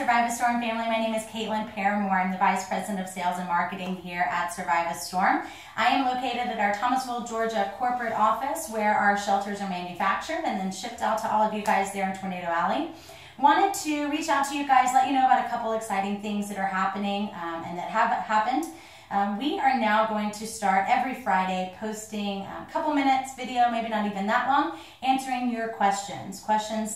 Survive a Storm family. My name is Caitlin Paramore. I'm the Vice President of Sales and Marketing here at Survive a Storm. I am located at our Thomasville, Georgia corporate office where our shelters are manufactured and then shipped out to all of you guys there in Tornado Alley. Wanted to reach out to you guys, let you know about a couple exciting things that are happening and that have happened. We are now going to start every Friday posting a couple minutes video, maybe not even that long, answering your questions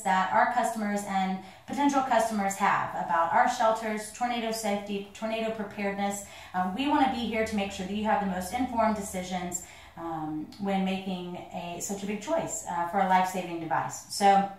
that our customers and potential customers have about our shelters, tornado safety, tornado preparedness. We want to be here to make sure that you have the most informed decisions when making such a big choice for a life-saving device. So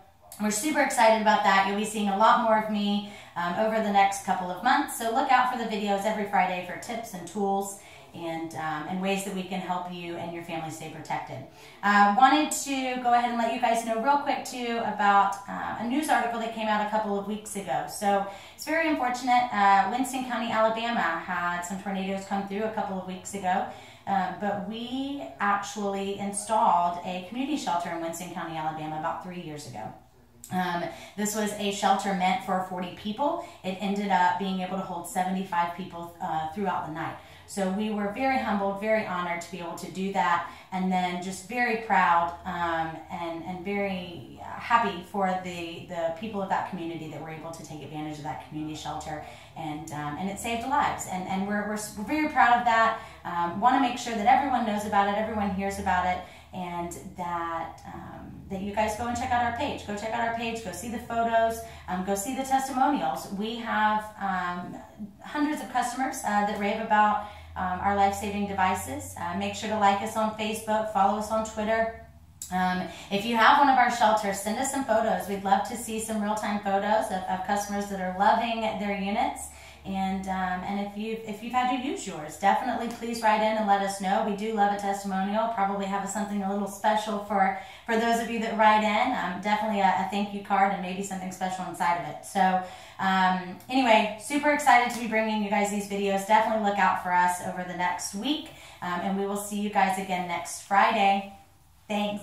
we're super excited about that. You'll be seeing a lot more of me over the next couple of months. So look out for the videos every Friday for tips and tools and ways that we can help you and your family stay protected. Wanted to go ahead and let you guys know real quick too about a news article that came out a couple of weeks ago. So it's very unfortunate. Winston County, Alabama had some tornadoes come through a couple of weeks ago. But we actually installed a community shelter in Winston County, Alabama about 3 years ago. This was a shelter meant for 40 people. It ended up being able to hold 75 people throughout the night. So we were very humbled, very honored to be able to do that, and then just very proud and very happy for the people of that community that were able to take advantage of that community shelter, and it saved lives. And we're very proud of that. Want to make sure that everyone knows about it, everyone hears about it, and that you guys go and check out our page. Go check out our page, go see the photos, go see the testimonials. We have hundreds of customers that rave about our life-saving devices. Make sure to like us on Facebook, follow us on Twitter. If you have one of our shelters, send us some photos. We'd love to see some real-time photos of customers that are loving their units. And if you've had to use yours, definitely please write in and let us know. We do love a testimonial. Probably have something a little special for those of you that write in. Definitely a thank you card and maybe something special inside of it. So anyway, super excited to be bringing you guys these videos. Definitely look out for us over the next week, and we will see you guys again next Friday. Thanks.